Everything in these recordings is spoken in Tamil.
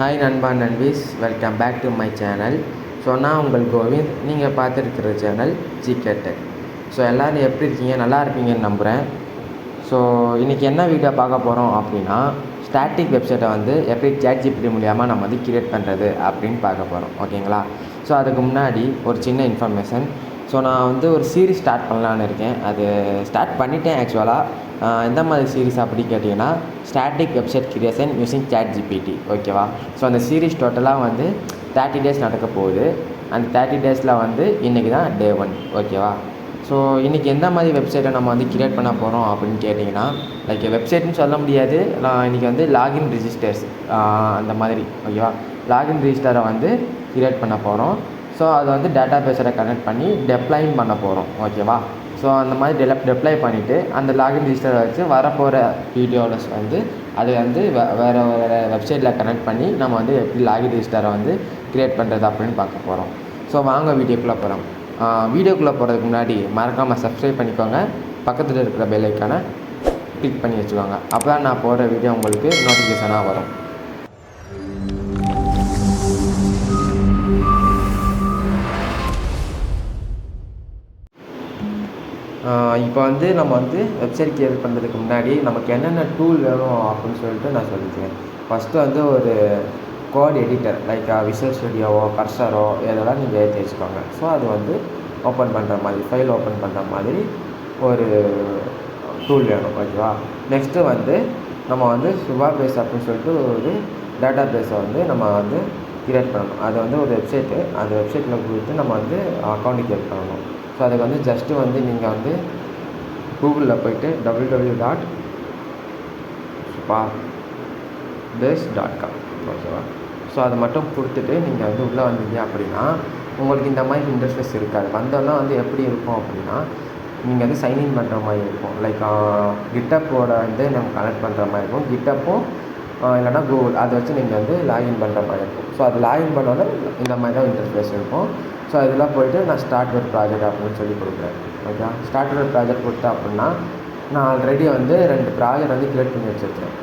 ஹாய் நண்பா நண்பீஸ், welcome back to my channel. So நான் உங்கள் கோவிந்த். நீங்கள் பார்த்துருக்கிற சேனல் ஜிகே டெக். ஸோ எல்லோரும் எப்படி இருக்கீங்க? நல்லா இருப்பீங்கன்னு நம்புகிறேன். ஸோ இன்றைக்கி என்ன வீடியோ பார்க்க போகிறோம் அப்படின்னா, ஸ்டாட்டிக் வெப்சைட்டை வந்து எப்படி ChatGPT மூலியமாக நம்ம வந்து கிரியேட் பண்ணுறது அப்படின்னு பார்க்க போகிறோம். ஓகேங்களா? ஸோ அதுக்கு முன்னாடி ஒரு சின்ன இன்ஃபர்மேஷன். ஸோ நான் வந்து ஒரு சீரிஸ் ஸ்டார்ட் பண்ணலான்னு இருக்கேன். அது ஸ்டார்ட் பண்ணிட்டேன் ஆக்சுவலாக. எந்த மாதிரி சீரிஸ் அப்படி கேட்டிங்கன்னா, static website creation using ChatGPT. ஓகேவா? ஸோ அந்த சீரிஸ் டோட்டலாக வந்து 30 டேஸ் நடக்க போகுது. அந்த 30 டேஸில் வந்து இன்றைக்கி தான் டே 1. ஓகேவா? ஸோ இன்றைக்கி எந்த மாதிரி வெப்சைட்டை நம்ம வந்து கிரியேட் பண்ண போகிறோம் அப்படின்னு கேட்டிங்கன்னா, லைக் வெப்சைட்னு சொல்ல முடியாது. நான் இன்றைக்கி வந்து லாகின் ரிஜிஸ்டர்ஸ் அந்த மாதிரி. ஓகேவா? லாகின் ரிஜிஸ்டரை வந்து கிரியேட் பண்ண போகிறோம். ஸோ அதை வந்து டேட்டா பேஸோட கனெக்ட் பண்ணி டெப்ளாயும் பண்ண போகிறோம். ஓகேவா? ஸோ அந்த மாதிரி டெப்ளாய் பண்ணிவிட்டு அந்த லாகின் ரிஜிஸ்டரை வச்சு வரப்போகிற வீடியோஸ் வந்து அது வந்து வேறு வெப்சைட்டில் கனெக்ட் பண்ணி நம்ம வந்து எப்படி லாகின் ரிஜிஸ்டரை வந்து க்ரியேட் பண்ணுறது அப்படின்னு பார்க்க போகிறோம். ஸோ வாங்க வீடியோக்குள்ளே போகிறோம். வீடியோக்குள்ளே போகிறதுக்கு முன்னாடி மறக்காமல் சப்ஸ்கிரைப் பண்ணிக்கோங்க. பக்கத்தில் இருக்கிற பெல் ஐக்கானை கிளிக் பண்ணி வச்சுக்கோங்க. அப்போ தான் நான் போடுற வீடியோ உங்களுக்கு நோட்டிஃபிகேஷனாக வரும். இப்போ வந்து நம்ம வந்து வெப்சைட் கிரியேட் பண்ணுறதுக்கு முன்னாடி நமக்கு என்னென்ன டூல் வேணும் அப்படின்னு சொல்லிட்டு நான் சொல்லிக்கிறேன். ஃபஸ்ட்டு வந்து ஒரு கோட் எடிட்டர் லைக் விஷுவல் ஸ்டுடியோவோ கர்சரோ இதெல்லாம் நீங்கள் ஏற்றி வச்சுக்கோங்க. ஸோ அது வந்து ஓப்பன் பண்ணுற மாதிரி, ஃபைல் ஓப்பன் பண்ணுற மாதிரி ஒரு டூல் வேணும். ஓகேவா? நெக்ஸ்ட்டு வந்து நம்ம வந்து சுபா பேஸ் அப்படின்னு சொல்லிட்டு ஒரு டேட்டா பேஸை வந்து நம்ம வந்து கிரியேட் பண்ணணும். அது வந்து ஒரு வெப்சைட்டு, அந்த வெப்சைட்டில் கொடுத்து நம்ம வந்து அக்கௌண்ட் கிரியேட் பண்ணணும். ஸோ அதுக்கு வந்து ஜஸ்ட்டு வந்து நீங்கள் வந்து கூகுளில் போய்ட்டு www.supabase.com. ஓகேவா? ஸோ அதை மட்டும் கொடுத்துட்டு நீங்கள் வந்து உள்ளே வந்தீங்க அப்படின்னா உங்களுக்கு இந்த மாதிரி இன்டர்ஃபேஸ் இருக்காது. வந்தோன்னா வந்து எப்படி இருக்கும் அப்படின்னா, நீங்கள் வந்து சைன்இன் பண்ணுற மாதிரி இருக்கும். லைக் கிட்டப்போட வந்து நம்ம கனெக்ட் பண்ணுற மாதிரி இருக்கும். கிட்டப்பும் இல்லைனா கூகுள் அதை வச்சு நீங்கள் வந்து லாகின் பண்ணுற மாதிரி இருக்கும். ஸோ அது லாகின் பண்ணோன்னா இந்த மாதிரி தான் இன்டர்ஃபேஸ் இருக்கும். ஸோ இதெல்லாம் போய்ட்டு நான் ஸ்டார்ட் ஒரு ப்ராஜெக்ட் அப்படின்னு சொல்லி கொடுக்குறேன். ஓகே, ஸ்டார்ட் ஒரு ப்ராஜெக்ட் கொடுத்தேன் அப்படின்னா நான் ஆல்ரெடி வந்து 2 ப்ராஜெக்ட் வந்து கிரியேட் பண்ணி வச்சுருக்கேன்.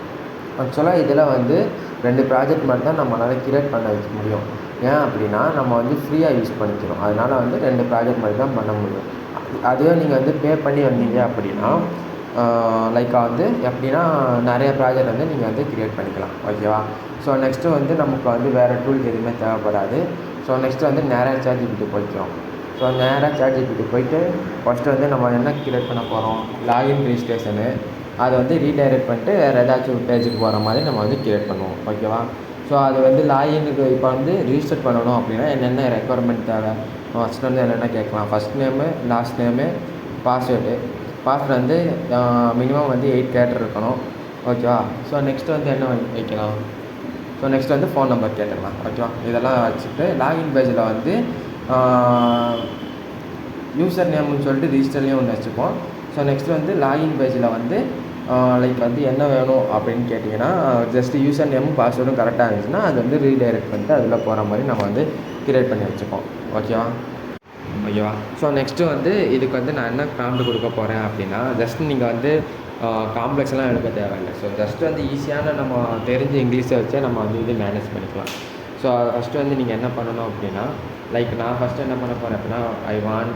ஆக்சுவலாக இதில் வந்து 2 ப்ராஜெக்ட் மட்டும் தான் நம்மளால் கிரியேட் பண்ண வைக்க முடியும். ஏன் அப்படின்னா நம்ம வந்து ஃப்ரீயாக யூஸ் பண்ணிக்கிறோம். அதனால் வந்து 2 ப்ராஜெக்ட் மட்டும் தான் பண்ண முடியும். அதுவே நீங்கள் வந்து பே பண்ணி வந்தீங்க அப்படின்னா லைக் வந்து எப்படின்னா நிறைய ப்ராஜெக்ட் வந்து நீங்கள் வந்து கிரியேட் பண்ணிக்கலாம். ஓகேவா? ஸோ நெக்ஸ்ட்டு வந்து நமக்கு வந்து வேறு டூல் எதுவுமே தேவைப்படாது. ஸோ நெக்ஸ்ட்டு வந்து நேராக ChatGPT போய்க்கிறோம். ஸோ நேராக ChatGPT போய்ட்டு ஃபஸ்ட்டு வந்து நம்ம என்ன கிரியேட் பண்ண போகிறோம், லாகின் ரிஜிஸ்ட்ரேஷனு அதை வந்து ரீடைரக்ட் பண்ணிட்டு வேறு ஏதாச்சும் ஒரு பேஜுக்கு போகிற மாதிரி நம்ம வந்து கிரியேட் பண்ணுவோம். ஓகேவா? ஸோ அது வந்து லாகினுக்கு இப்போ வந்து ரிஜிஸ்டர் பண்ணணும் அப்படின்னா என்னென்ன ரெக்குவயர்மெண்ட் தேவை, ஃபஸ்ட்டு வந்து என்னென்ன கேட்கலாம். First name, last name, password வந்து மினிமம் வந்து 8 கேரக்டர் இருக்கணும். ஓகேவா? ஸோ நெக்ஸ்ட்டு வந்து என்ன வைக்கலாம், ஸோ நெக்ஸ்ட் வந்து ஃபோன் நம்பர் கேட்டுக்கலாம். ஓகேவா? இதெல்லாம் வச்சுட்டு லாகின் பேஜில் வந்து யூசர் நேம்னு சொல்லிட்டு ரிஜிஸ்டர்லேயும் ஒன்று வச்சுப்போம். ஸோ நெக்ஸ்ட்டு வந்து லாகின் பேஜில் வந்து லைக் வந்து என்ன வேணும் அப்படின்னு கேட்டிங்கன்னா, ஜஸ்ட்டு யூசர் நேமும் பாஸ்வேர்டும் கரெக்டாக இருந்துச்சுன்னா அது வந்து ரீடைரக்ட் பண்ணிட்டு அதில் போகிற மாதிரி நம்ம வந்து கிரியேட் பண்ணி வச்சுப்போம். ஓகேவா? ஸோ நெக்ஸ்ட்டு வந்து இதுக்கு வந்து நான் என்ன ப்ராம்ப்ட் கொடுக்க போகிறேன் அப்படின்னா, ஜஸ்ட் நீங்கள் வந்து காம்ப்ளெக்ஸ்லாம் எடுக்க தேவையில்லை. ஸோ ஜஸ்ட்டு வந்து ஈஸியான நம்ம தெரிஞ்ச இங்கிலீஷை வச்சே நம்ம வந்து இது மேனேஜ் பண்ணிக்கலாம். ஸோ ஃபஸ்ட்டு வந்து நீங்கள் என்ன பண்ணணும் அப்படின்னா, லைக் நான் ஃபஸ்ட்டு என்ன பண்ண போகிறேன் அப்படின்னா, I want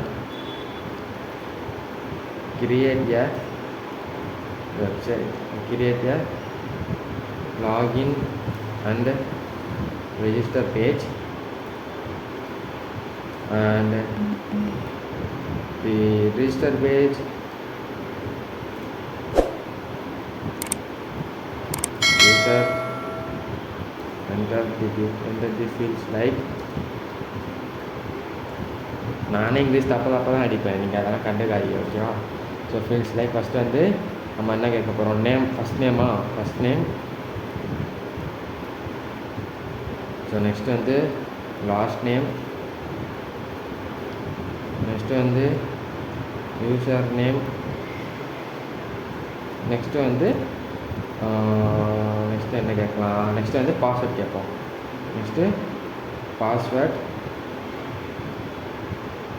create a website, create a login and register page and the register page user enter the fields like நானே இங்கிலீஷ் தப்பு தான் அடிப்பேன், நீங்கள் அதெல்லாம் கண்டுக்காதீங்க. ஓகேவா? ஸோ ஃபீல்ட்ஸ் லைக் ஃபஸ்ட்டு வந்து நம்ம என்ன கேட்க போகிறோம், name, first name. So next வந்து லாஸ்ட் நேம், நெக்ஸ்ட்டு வந்து யூசர் நேம், நெக்ஸ்ட்டு வந்து நெக்ஸ்ட்டு என்ன கேட்கலாம், நெக்ஸ்ட்டு வந்து பாஸ்வேர்ட் கேட்போம். நெக்ஸ்ட்டு பாஸ்வேர்ட்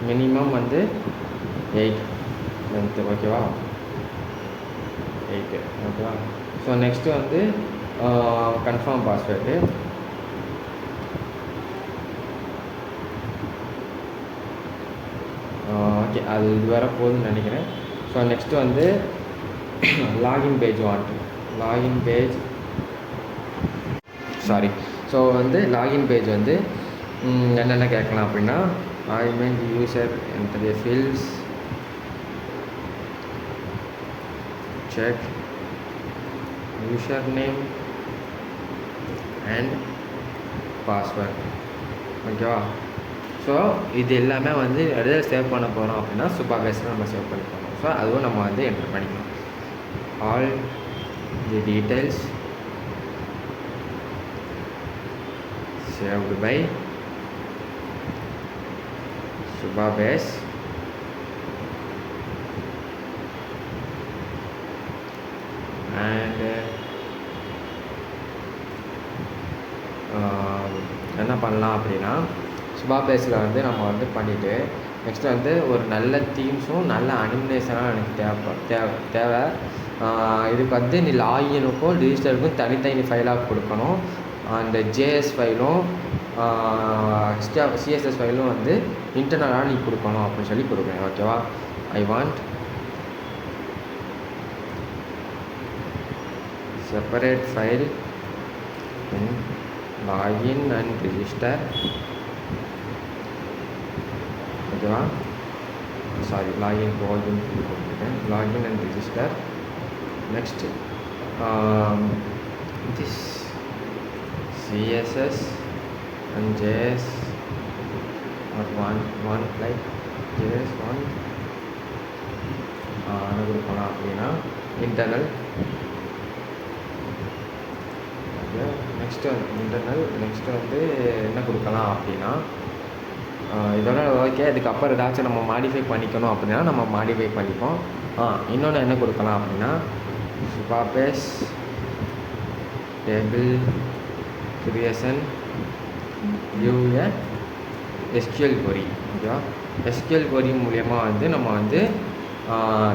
மினிமம் வந்து 8 லென்த்து. ஓகேவா? 8. ஓகேவா? ஸோ நெக்ஸ்ட்டு வந்து கன்ஃபார்ம் பாஸ்வேர்டு. ஓகே, அது இது வர போகுதுன்னு நினைக்கிறேன். ஸோ நெக்ஸ்ட்டு வந்து login page login page sorry. So வந்து லாகின் பேஜ் வந்து என்னென்ன கேட்கலாம் அப்படின்னா, user enter the fields, check user name and password. ஓகேவா? ஸோ இது எல்லாமே வந்து எதில் சேவ் பண்ண போகிறோம் அப்படின்னா சுபா பேஸில் நம்ம சேவ் பண்ணி போகிறோம். ஸோ அதுவும் நம்ம வந்து என்டர் பண்ணிக்கலாம். All the details saved by Subha Base and என்ன பண்ணலாம் அப்படின்னா, சுபா பேஸில் வந்து நம்ம வந்து பண்ணிவிட்டு நெக்ஸ்ட்டு வந்து ஒரு நல்ல தீம்ஸும் நல்ல அனிமேஷனாக எனக்கு தேவை. இதுக்கு வந்து நீ லாகினுக்கும் ரிஜிஸ்டருக்கும் தனித்தனி ஃபைலாக கொடுக்கணும். அந்த ஜேஎஸ் ஃபைலும் சிஎஸ்எஸ் ஃபைலும் வந்து இன்டர்னலாக நீ கொடுக்கணும் அப்படின்னு சொல்லி கொடுக்குறேன். ஓகேவா? I want separate file in login and register. ஓகேவா? சாரி, லாகின் கொடுத்துருக்கேன். Login and register. Next this CSS and JS or one like JS1 என்ன கொடுக்கலாம் அப்படின்னா internal. Okay, next internal. Next வந்து என்ன கொடுக்கலாம் அப்படின்னா, இதோட ஓகே. அதுக்கப்புறம் ஏதாச்சும் நம்ம மாடிஃபை பண்ணிக்கணும் அப்படின்னா நம்ம மாடிஃபை பண்ணிப்போம். இன்னொன்று என்ன கொடுக்கலாம் அப்படின்னா, Supabase table creation use SQL query. ஓகேவா? SQL query மூலயமா வந்து நம்ம வந்து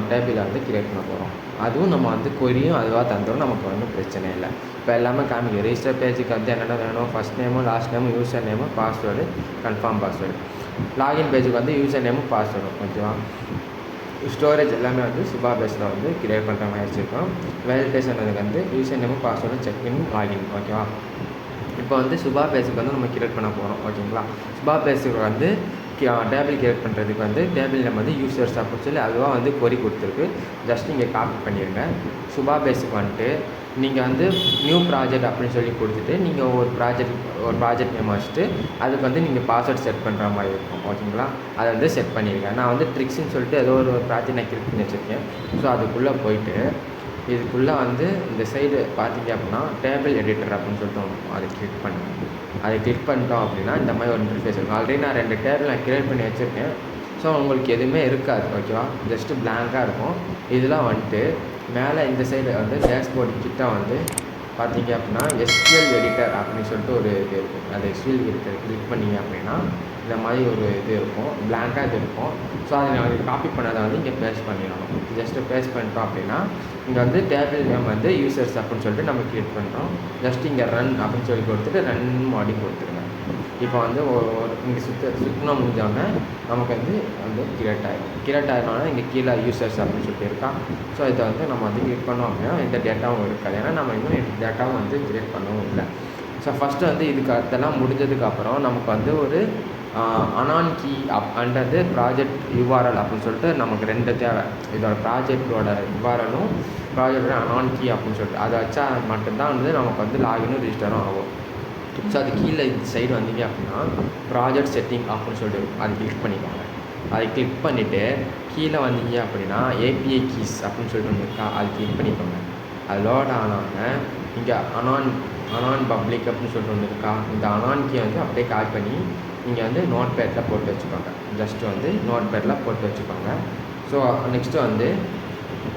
டேபிளை வந்து கிரியேட் பண்ண போகிறோம். அதுவும் நம்ம வந்து கொரியும் அதுவாக தந்துடும், நமக்கு வந்து பிரச்சனை இல்லை. இப்போ எல்லாமே காமிக்கும். ரெஜிஸ்டர் பேஜுக்கு வந்து என்னென்ன வேணும், ஃபஸ்ட் நேமும் லாஸ்ட் நேமும் யூசர் நேமும் பாஸ்வேர்டு கன்ஃபார்ம் பாஸ்வேர்டு. லாகின் பேஜுக்கு வந்து யூசர் நேமும் பாஸ்வேர்டும். ஓகேவா? ஸ்டோரேஜ் எல்லாமே வந்து சுபா பேஸில் வந்து கிரியேட் பண்ணுற மாதிரி வச்சுருக்கோம். வேலிடேஷன் வந்து யூசர் நேமும் பாஸ்வேர்டும் செக்இன் லாகின். ஓகேவா? இப்போ வந்து சுபா பேஸுக்கு வந்து நம்ம கிரியேட் பண்ண போகிறோம். ஓகேங்களா? சுபா பேஸுக்கு வந்து டேபிள் கிரியேட் பண்ணுறதுக்கு வந்து டேபிள் நம்ம வந்து யூசர்ஸ் அப்படின்னு சொல்லி அதுவாக வந்து கொரி கொடுத்துருக்கு. ஜஸ்ட் நீங்கள் காப்பி பண்ணிடுங்க. சுபா பேஸுக்கு வந்துட்டு நீங்கள் வந்து நியூ ப்ராஜெக்ட் அப்படின்னு சொல்லி கொடுத்துட்டு நீங்கள் ஒரு ப்ராஜெக்ட் நேம் வச்சுட்டு அதுக்கு வந்து நீங்கள் பாஸ்வேர்ட் செட் பண்ணுற மாதிரி இருக்கும். ஓகேங்களா? அதை வந்து செட் பண்ணியிருக்கேன். நான் வந்து ட்ரிக்ஸ்ன்னு சொல்லிட்டு ஏதோ ஒரு ப்ராஜெக்ட் நான் கிரியேட் பண்ணி வச்சுருக்கேன். ஸோ அதுக்குள்ளே போயிட்டு இதுக்குள்ளே வந்து இந்த சைடு பார்த்தீங்க அப்படின்னா டேபிள் எடிட்டர் அப்படின்னு சொல்லிட்டு அதை கிளிக் பண்ணுங்கள். அதை கிளிக் பண்ணிட்டோம் அப்படின்னா இந்த மாதிரி ஒரு இன்டர்ஃபேஸ் இருக்கும். ஆல்ரெடி நான் 2 டேபிள் நான் கிரியேட் பண்ணி வச்சுருக்கேன். ஸோ உங்களுக்கு எதுவுமே இருக்காது. ஓகேவா? ஜஸ்ட்டு பிளாங்காக இருக்கும். இதெல்லாம் வந்துட்டு மேலே இந்த சைடு வந்து டேஷ்போர்டு கிட்ட வந்து பார்த்தீங்க அப்படின்னா SQL எடிட்டர் அப்படின்னு சொல்லிட்டு ஒரு இது இருக்கும். அந்த SQL எடிட்டர் கிளிக் பண்ணிங்க அப்படின்னா இந்த மாதிரி ஒரு இது இருக்கும், பிளாங்காக இது இருக்கும். ஸோ அதை நான் காப்பி பண்ணதை வந்து இங்கே பேஸ்ட் பண்ணிடணும். ஜஸ்ட்டு பேஸ்ட் பண்ணிட்டோம் அப்படின்னா இங்கே வந்து டேபிள் நேம் வந்து யூசர்ஸ் அப்படின்னு சொல்லிட்டு நம்ம கிரியேட் பண்ணுறோம். ஜஸ்ட் இங்கே ரன் அப்படின்னு சொல்லி கொடுத்துட்டு ரன் மாடி கொடுத்துருங்க. இப்போ வந்து இங்கே சுற்றினா முடிஞ்சோடனே நமக்கு வந்து கிரியேட் ஆகிடும். இங்கே கீழே யூசர்ஸ் அப்படின்னு சொல்லிட்டு இருக்கான். ஸோ இதை வந்து நம்ம வந்து கிளிக் பண்ணோம் அப்படின்னா எந்த டேட்டாவும் இருக்காது. ஏன்னா நம்ம இன்னும் டேட்டாவும் வந்து கிரியேட் பண்ணவும் இல்லை. ஸோ ஃபஸ்ட்டு வந்து இதுக்கு அதெல்லாம் முடிஞ்சதுக்கப்புறம் நமக்கு வந்து ஒரு அனான் கீ அண்டது ப்ராஜெக்ட் URL அப்படின்னு சொல்லிட்டு நமக்கு 2 தேவை. இதோட ப்ராஜெக்டோட URLும் ப்ராஜெக்டோட அனான் கீ அப்படின்னு சொல்லிட்டு அதை வச்சா மட்டும்தான் வந்து நமக்கு வந்து லாகினும் ரிஜிஸ்டரும் ஆகும். ஸோ அது கீழே இந்த சைடு வந்தீங்க அப்படின்னா ப்ராஜெக்ட் செட்டிங் அப்படின்னு சொல்லிட்டு அதை கிளிக் பண்ணிக்கோங்க. அதை கிளிக் பண்ணிவிட்டு கீழே வந்தீங்க அப்படின்னா API கீஸ் அப்படின்னு சொல்லிட்டு ஒன்று இருக்கா, அது கிளிக் பண்ணிக்கோங்க. அது லோட் ஆனோடனே இங்கே அனான் பப்ளிக் அப்படின்னு சொல்லிட்டு ஒன்று இருக்கா, இந்த அனான் கீ வந்து அப்படியே கால் பண்ணி நீங்கள் வந்து நோட் பேடில் போட்டு வச்சுக்கோங்க. ஜஸ்ட்டு வந்து நோட் பேடில் போட்டு வச்சுக்கோங்க. ஸோ நெக்ஸ்ட்டு வந்து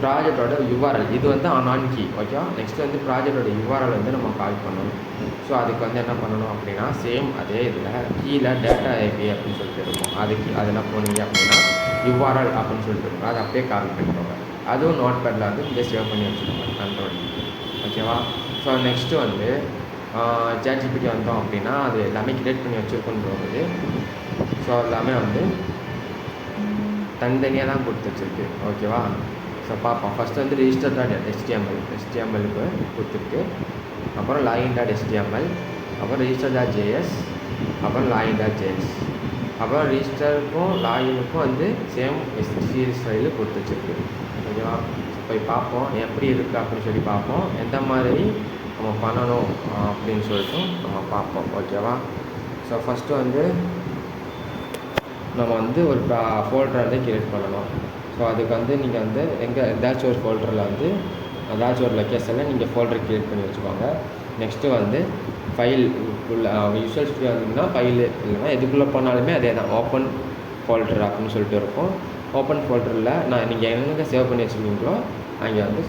ப்ராஜெக்டோட URL இது வந்து அனான் கீ. ஓகே, நெக்ஸ்ட்டு வந்து ப்ராஜெக்டோட URL வந்து நம்ம கால் பண்ணணும். ஸோ அதுக்கு வந்து என்ன பண்ணணும் அப்படின்னா சேம் அதே இதில் கீழே டேட்டா API அப்படின்னு சொல்லிட்டு இருக்கும். அதில் போனீங்க அப்படின்னா URL அப்படின்னு சொல்லிட்டு இருக்கும். அதை அப்படியே காப்பி பண்ணிக்கோங்க. அதுவும் நோட் பேடில் வந்து இங்கே சேவ் பண்ணி வச்சுக்கோங்க கண்ட்ரோல். ஓகேவா? ஸோ நெக்ஸ்ட்டு வந்து ChatGPT வந்தோம் அப்படின்னா அது எல்லாமே கிரியேட் பண்ணி வச்சுருக்கோன்னு தோணுது. ஸோ எல்லாமே வந்து தனித்தனியாக தான் கொடுத்து வச்சுருக்கு. ஓகேவா? ஸோ பார்ப்போம். ஃபஸ்ட்டு வந்து register டாட் HTML கொடுத்துருக்கு. அப்புறம் login டாட் HTML, அப்புறம் register டாட் JS, அப்புறம் login டாட் JS. அப்புறம் ரிஜிஸ்டருக்கும் லாகினுக்கும் வந்து சேம் சீரிஸ் ஃபைலு கொடுத்து வச்சுருக்கு. ஓகேவா? போய் பார்ப்போம் எப்படி இருக்குது அப்படின்னு சொல்லி பார்ப்போம். எந்த மாதிரி நம்ம பண்ணணும் அப்படின்னு சொல்லிட்டு நம்ம பார்ப்போம். ஓகேவா? ஸோ ஃபஸ்ட்டு வந்து நம்ம வந்து ஒரு ஃபோல்டரை வந்து க்ரியேட் பண்ணணும். ஸோ அதுக்கு வந்து நீங்கள் வந்து ஏதாச்சும் ஒரு ஃபோல்டரில் வந்து ஏதாச்சும் ஒரு லொக்கேஷனில் நீங்கள் ஃபோல்டர் க்ரியேட் பண்ணி வச்சுக்கோங்க. நெக்ஸ்ட்டு வந்து ஃபைல் உள்ள விஷுவல் ஸ்டுடியோ வந்தீங்கன்னா ஃபைலு இல்லைன்னா எதுக்குள்ளே போனாலுமே அதே தான் ஓப்பன் ஃபோல்டர் அப்படின்னு சொல்லிட்டு இருக்கும். ஓப்பன் ஃபோல்டரில் நீங்கள் எங்கே சேவ் பண்ணி வச்சுருக்கீங்களோ அங்கே வந்து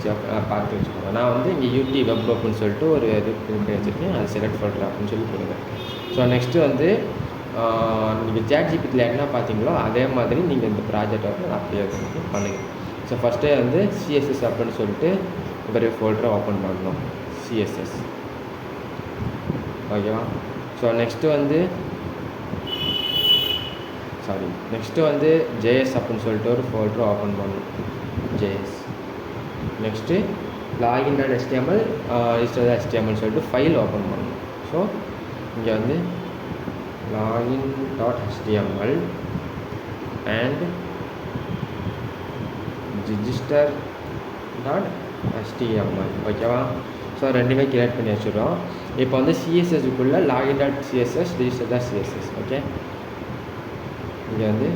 பார்த்து வச்சுக்கோங்க. நான் வந்து இங்கே யூடி வெப் அப்படின்னு சொல்லிட்டு ஒரு இது பண்ணி வச்சுருக்கேன். அது செலக்ட் ஃபோல்டர் அப்படின்னு சொல்லி கொடுங்க. ஸோ நெக்ஸ்ட்டு வந்து நீங்கள் ChatGPTல என்ன பார்த்தீங்களோ அதே மாதிரி நீங்கள் இந்த ப்ராஜெக்டை வந்து அப்படியே பண்ணுங்கள். ஸோ ஃபஸ்ட்டே வந்து CSS அப்படின்னு சொல்லிட்டு ஒரு ஃபோல்டரை ஓப்பன் பண்ணணும். CSS. ஓகேவா? ஸோ நெக்ஸ்ட்டு வந்து JS அப்படின்னு சொல்லிட்டு ஒரு ஃபோல்டரை ஓப்பன் பண்ணணும். JS. Next login dot HTML, register dot HTML சொல்லிட்டு ஃபைல் ஓப்பன் பண்ணணும். ஸோ இங்கே வந்து login dot HTML and register dot HTML. ஓகேவா? ஸோ ரெண்டுமே கிரியேட் பண்ணி வச்சுருவோம். இப்போ வந்து CSSக்குள்ளே login dot CSS, register dot CSS. Okay, இங்கே வந்து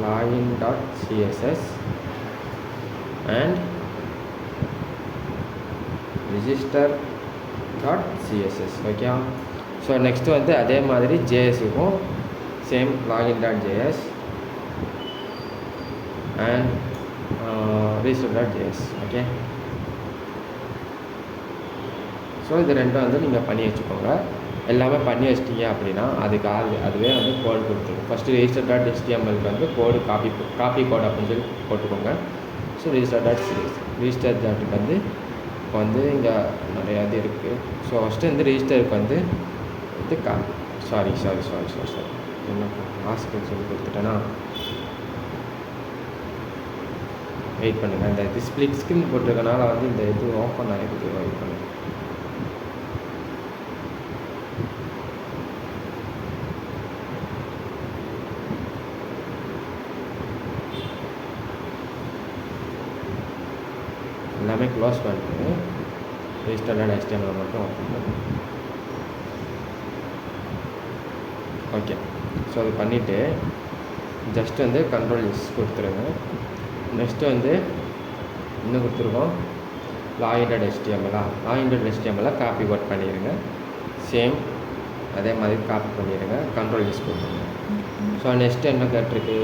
login dot CSS and register dot CSS. Okay. So next வந்து அதே மாதிரி JSக்கும் same login dot JS and register dot JS. Okay. So இது ரெண்டும் வந்து நீங்கள் பண்ணி வச்சுக்கோங்க. எல்லாமே பண்ணி வச்சிட்டிங்க அப்படின்னா அதுவே வந்து கோடு கொடுத்துருக்கும். ஃபஸ்ட்டு register டாட் HTMLக்கு வந்து காப்பி கோட் அப்படின்னு சொல்லி போட்டுக்கோங்க. So register dot CSS, register டாட்டுக்கு வந்து இப்போ வந்து இங்கே நிறையா இது இருக்குது. ஸோ ஃபஸ்ட்டு வந்து ரெஜிஸ்டருக்கு வந்து இது சாரி என்ன மாஸ்க்கு சொல்லி கொடுத்துட்டேன்னா வெயிட் பண்ணுங்கள். இந்த இது ஸ்ப்ளிட் ஸ்க்ரீன் போட்டிருக்கனால வந்து இந்த இது ஓப்பன் ஆகிருக்கு. வெயிட் பண்ணுங்கள். எல்லாமே க்ளோஸ் பண்ணிட்டு register டாட் HTML மட்டும் ஓப்பன் பண்ணு. ஓகே. ஸோ அது பண்ணிவிட்டு ஜஸ்ட் வந்து Ctrl+S கொடுத்துருங்க. நெக்ஸ்ட்டு வந்து இன்னும் கொடுத்துருக்கோம் login dot HTML copy code பண்ணிடுங்க. சேம் அதே மாதிரி காப்பி பண்ணிடுங்க. Ctrl+S கொடுத்துருங்க. ஸோ நெக்ஸ்ட்டு என்ன கேட்டிருக்கு?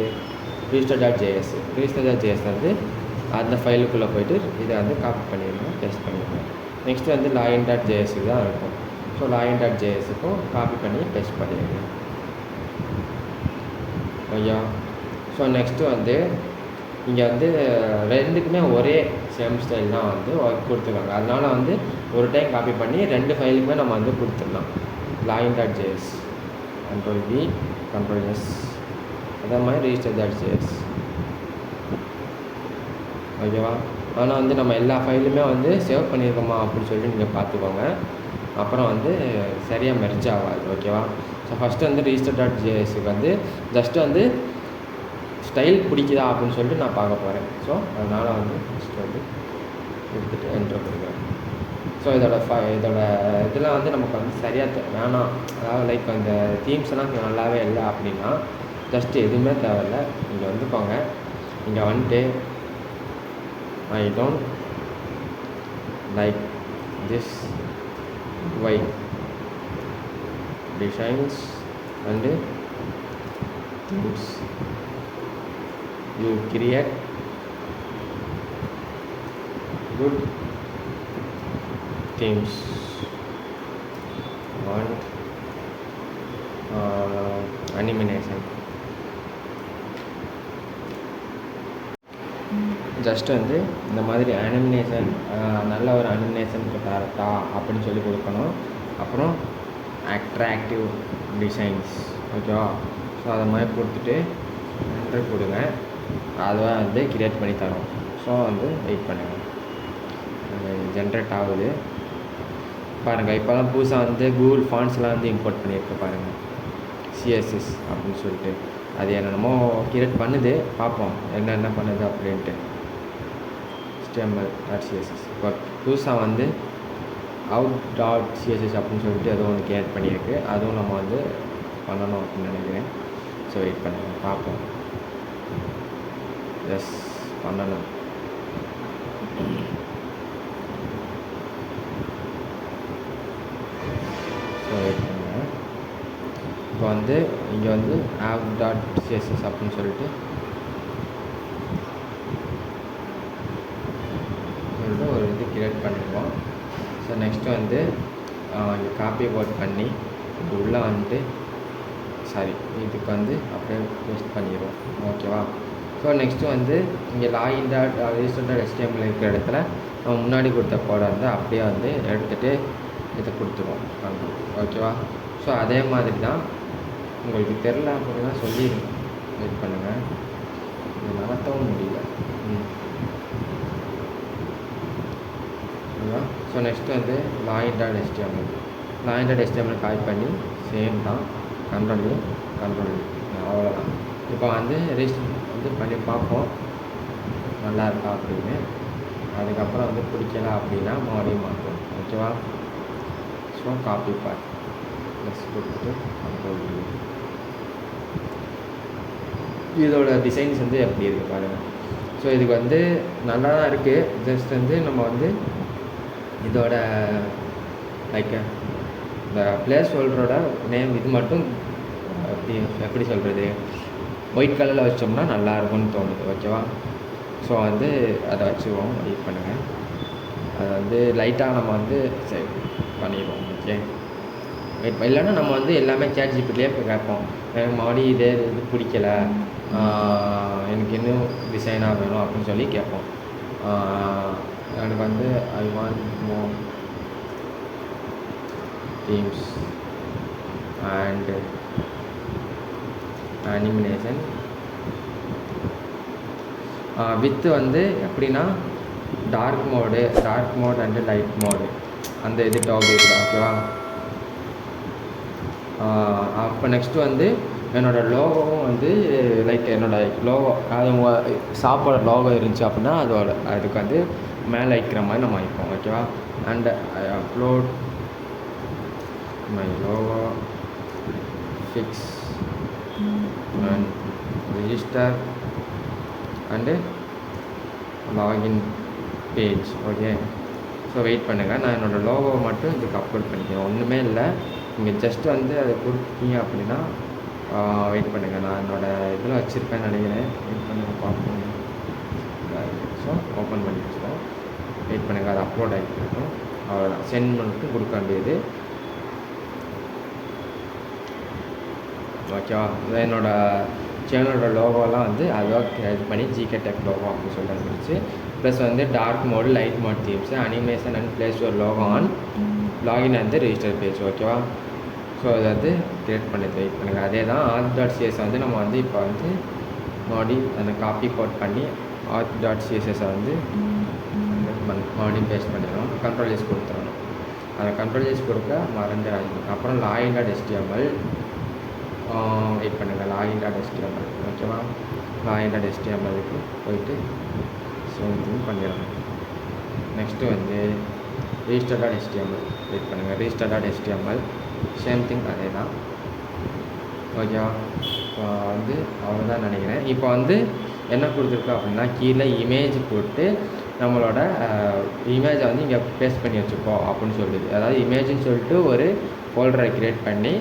register டாட் JS வந்து அந்த ஃபைலுக்குள்ளே போய்ட்டு இதை வந்து காப்பி பண்ணிடுங்க, பேஸ்ட் பண்ணிடுங்க. நெக்ஸ்ட்டு வந்து login டாட் JS தான் இருக்கும். ஸோ login டாட் JSக்கும் காப்பி பண்ணி பேஸ்ட் பண்ணிடுங்க. ஐயா. ஸோ நெக்ஸ்ட்டு வந்து இங்கே வந்து ரெண்டுக்குமே ஒரே சேம் ஸ்டைல் தான் வந்து ஒர்க் கொடுத்துருக்காங்க. அதனால் வந்து ஒரு டைம் காப்பி பண்ணி ரெண்டு ஃபைலுக்குமே நம்ம வந்து கொடுத்துடலாம். login dot JS, Ctrl+V, Ctrl+S, அதே மாதிரி register டாட் JS. ஓகேவா? ஆனால் வந்து நம்ம எல்லா ஃபைலுமே வந்து சேவ் பண்ணியிருக்கோமா அப்படின்னு சொல்லிட்டு நீங்கள் பார்த்துக்கோங்க. அப்புறம் வந்து சரியாக மெர்ஜ் ஆகாது. ஓகேவா? ஸோ ஃபஸ்ட்டு வந்து register டாட் JSக்கு வந்து ஜஸ்ட்டு வந்து ஸ்டைல் பிடிக்குதா அப்படின்னு சொல்லிட்டு நான் பார்க்க போகிறேன். ஸோ அதனால் வந்து ஃபஸ்ட்டு வந்து எடுத்துகிட்டு என்ட்ரு கொடுக்குறேன். ஸோ இதோட இதெல்லாம் வந்து நமக்கு வந்து சரியாக வேணாம், அதாவது லைக் அந்த தீம்ஸ் எல்லாம் நல்லாவே இல்லை அப்படின்னா ஜஸ்ட்டு எதுவுமே தேவையில்லை. இங்கே வந்துக்கோங்க. இங்கே வந்துட்டு I don't like this white designs and themes. You create good themes. Want animation. Just வந்து இந்த மாதிரி அனிமினேஷன், நல்ல ஒரு அனிமினேஷன் கரெக்டா அப்படின்னு சொல்லி கொடுக்கணும். அப்புறம் அட்ராக்டிவ் டிசைன்ஸ். ஓகேவா? ஸோ அதை மாதிரி கொடுத்துட்டு என்ட்ரு கொடுங்க. அதுவாக வந்து க்ரியேட் பண்ணி தரோம். ஸோ வந்து வெயிட் பண்ணுங்கள், ஜென்ரேட் ஆகுது பாருங்கள். இப்போ தான் புதுசாக வந்து கூகுள் ஃபாண்ட்ஸ்லாம் வந்து இம்போர்ட் பண்ணியிருக்கு பாருங்கள், சிஎஸ்எஸ் அப்படின்னு சொல்லிட்டு. அது என்னென்னமோ க்ரியேட் பண்ணுது, பார்ப்போம் என்ன பண்ணுது அப்படின்ட்டு. HTML.CSS இப்போ புதுசாக வந்து out.css அப்படின்னு சொல்லிட்டு ஏதோ ஒன்று க்ரியேட் பண்ணியிருக்கு. அதுவும் நம்ம வந்து பண்ணணும் அப்படின்னு நினைக்கிறேன். ஸோ வெயிட் பண்ணுங்கள், பார்ப்போம். எஸ், பண்ணணும். ஸோ வெயிட் பண்ணுங்கள். இப்போ வந்து இங்கே வந்து app.css அப்படின்னு சொல்லிட்டு ஒரு இது க்ரியேட் பண்ணிடுவோம். ஸோ நெக்ஸ்ட்டு வந்து இங்கே காப்பி போட் பண்ணி இது உள்ளே வந்துட்டு இதுக்கு வந்து அப்படியே பேஸ்ட் பண்ணிடுவோம். ஓகேவா? ஸோ நெக்ஸ்ட்டு வந்து இங்கே login.register.html இருக்கிற இடத்துல நம்ம முன்னாடி கொடுத்த கோடை வந்து அப்படியே வந்து எடுத்துகிட்டு இதை கொடுத்துருவோம். ஓகேவா? ஸோ அதே மாதிரி தான் உங்களுக்கு தெரில அப்படின்னா சொல்லிடுங்க, வெயிட் பண்ணுங்கள், இது நடத்தவும் முடியல. ஸோ நெக்ஸ்ட்டு வந்து login.html காப்பி பண்ணி சேம் தான், கண்ட்ரோல் அவ்வளோதான். இப்போ வந்து ரெஜிஸ்டர் வந்து பண்ணி பார்ப்போம் நல்லா இருக்கா அப்படின்னு. அதுக்கப்புறம் வந்து பிடிக்கல அப்படின்னா மறுபடியும் மாற்றுவோம். ஓகேவா? ஸோ காப்பி பார்ட் ப்ளஸ் கொடுத்துட்டு கண்ட்ரோல். இதோட டிசைன்ஸ் வந்து எப்படி இருக்குது பாருங்கள். ஸோ இதுக்கு வந்து நல்லா தான் இருக்குது. ஜஸ்ட் வந்து நம்ம வந்து இதோட லைக் இந்த பிளேஸ் ஹோல்டரோட நேம் இது மட்டும் எப்படி சொல்கிறது, ஒயிட் கலரில் வச்சோம்னா நல்லாயிருக்கும்னு தோணுது. ஓகேவா? ஸோ வந்து அதை வச்சுருவோம். வெயிட் பண்ணுங்கள், அதை வந்து லைட்டாக நம்ம வந்து சரி பண்ணிடுவோம். ஓகே, வெயிட் இல்லைன்னா நம்ம வந்து எல்லாமே ChatGPTலேயே போய் கேட்போம், எனக்கு மறுபடியும் இதே இது பிடிக்கல, எனக்கு இன்னும் டிசைனாக வேணும் அப்படின்னு சொல்லி கேட்போம். எனக்கு வந்து I want more themes and animation with வந்து எப்படின்னா dark mode and light mode அந்த இது டாப் இருக்குது. ஓகேவா? அப்போ நெக்ஸ்ட்டு வந்து என்னோடய லோகோவும் வந்து லைக் என்னோடய லோகோ, அது உங்கள் ஷாப்போட லோகோ இருந்துச்சு அப்படின்னா அதுக்கு வந்து மேலே வைக்கிற மாதிரி நம்ம வைப்போம். ஓகேவா? And I upload my logo, fix and register and login page. Okay, so wait பண்ணுங்கள், நான் என்னோடய லோகோவை மட்டும் இதுக்கு அப்லோட் பண்ணிக்கிறேன். ஒன்றுமே இல்லை, நீங்கள் ஜஸ்ட்டு வந்து அதை கொடுத்தீங்க அப்படின்னா வெயிட் பண்ணுங்கள், நான் என்னோடய இதில் வச்சுருப்பேன்னு நினைக்கிறேன். வெயிட் பண்ணுங்கள், பார்ப்போம். ஸோ ஓப்பன் பண்ணி வச்சுக்கோம், வெயிட் பண்ணுங்கள், அது அப்லோட் ஆகிருக்கும். அவ்வளோதான், சென்ட் பண்ணிட்டு கொடுக்க வேண்டியது. ஓகேவா? என்னோடய சேனலோட லோகோலாம் வந்து அதுவாக இது பண்ணி GK Tech லோகோ அப்படின்னு சொல்லிட்டு வந்துருச்சு. ப்ளஸ் வந்து dark mode, light mode themes, animation and play store logo on login வந்து ரெஜிஸ்டர் பேஜ். ஓகேவா? ஸோ அதை வந்து க்ரியேட் பண்ணி வெயிட் பண்ணுங்கள். அதே தான் auth.css வந்து நம்ம வந்து இப்போ வந்து மறுபடியும் அந்த காப்பி கோட் பண்ணி auth.css வந்து மறுபடியும் பேஸ்ட் பண்ணிடணும். Ctrl+S கொடுத்துடணும். அந்த Ctrl+S கொடுக்க மறந்துடாதீங்க. அப்புறம் login.html வெயிட் பண்ணுங்கள், login.html. ஓகேவா? login.htmlக்கு போயிட்டு சேம் திங் பண்ணிடணும். நெக்ஸ்ட்டு வந்து register.html வெயிட் பண்ணுங்கள், register.html சேம் திங் அதே தான். ஓகேவா? வந்து அவ்வளோதான் நினைக்கிறேன். இப்போ வந்து என்ன கொடுத்துருக்கோம் அப்படின்னா கீழே இமேஜ் போட்டு நம்மளோட இமேஜை வந்து இங்கே பேஸ்ட் பண்ணி வச்சுக்கோ அப்படின்னு சொல்லுது. அதாவது இமேஜுன்னு சொல்லிட்டு ஒரு ஃபோல்டரை க்ரியேட் பண்ணி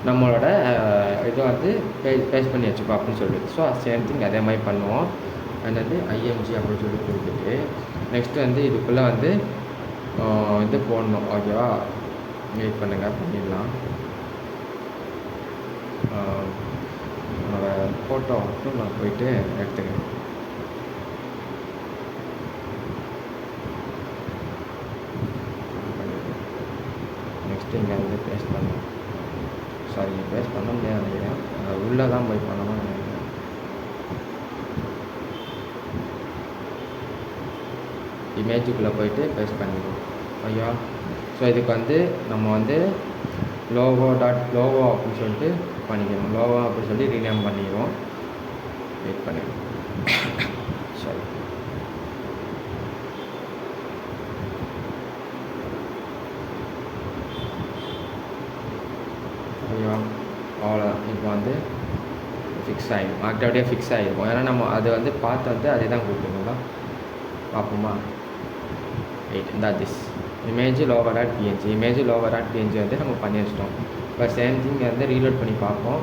நம்மளோட இதை வந்து பேஸ்ட் பண்ணி வச்சுக்கோ அப்படின்னு சொல்லுது. ஸோ சேம் திங் அதே மாதிரி பண்ணுவோம். அது வந்து IMG அப்படின்னு சொல்லி கொடுத்துட்டு நெக்ஸ்ட்டு வந்து இதுக்குள்ளே வந்து இது போடணும். ஓகேவா? வெயிட் பண்ணுங்கள், பண்ணிடலாம். என்னோடய ஃபோட்டோ மட்டும் நான் போயிட்டு எடுத்துக்கிறேன். நெக்ஸ்ட்டு இங்கே வந்து பேஸ்ட் பண்ணணும். சாரி, பேஸ்ட் பண்ண முடியாது நினைக்கிறேன், உள்ளே தான் போய் பண்ணணும்னு நினைக்கிறேன். இமேஜுக்குள்ளே போயிட்டு பேஸ்ட் பண்ணிடுவோம். ஓகேவா? ஸோ இதுக்கு வந்து நம்ம வந்து லோகோ அப்படின்னு சொல்லிட்டு பண்ணிக்கணும். லோகோ அப்படின்னு சொல்லி ரீநேம் பண்ணிடுவோம். வெயிட் பண்ணிடுவோம். சரி, ஓகேவா? அவ்வளோதான். இப்போ வந்து ஃபிக்ஸ் ஆகிடும், ஆக்டிவிட்டியாக ஃபிக்ஸ் ஆகிருக்கும். ஏன்னா நம்ம அது வந்து பார்த்து வந்து அதே தான் கொடுத்துருங்களா பார்ப்போமா? வெயிட், இந்த திஸ் இமேஜ் logo.png வந்து நம்ம பண்ணி வச்சிட்டோம். இப்போ சேம் திங் வந்து ரீலோட் பண்ணி பார்ப்போம்.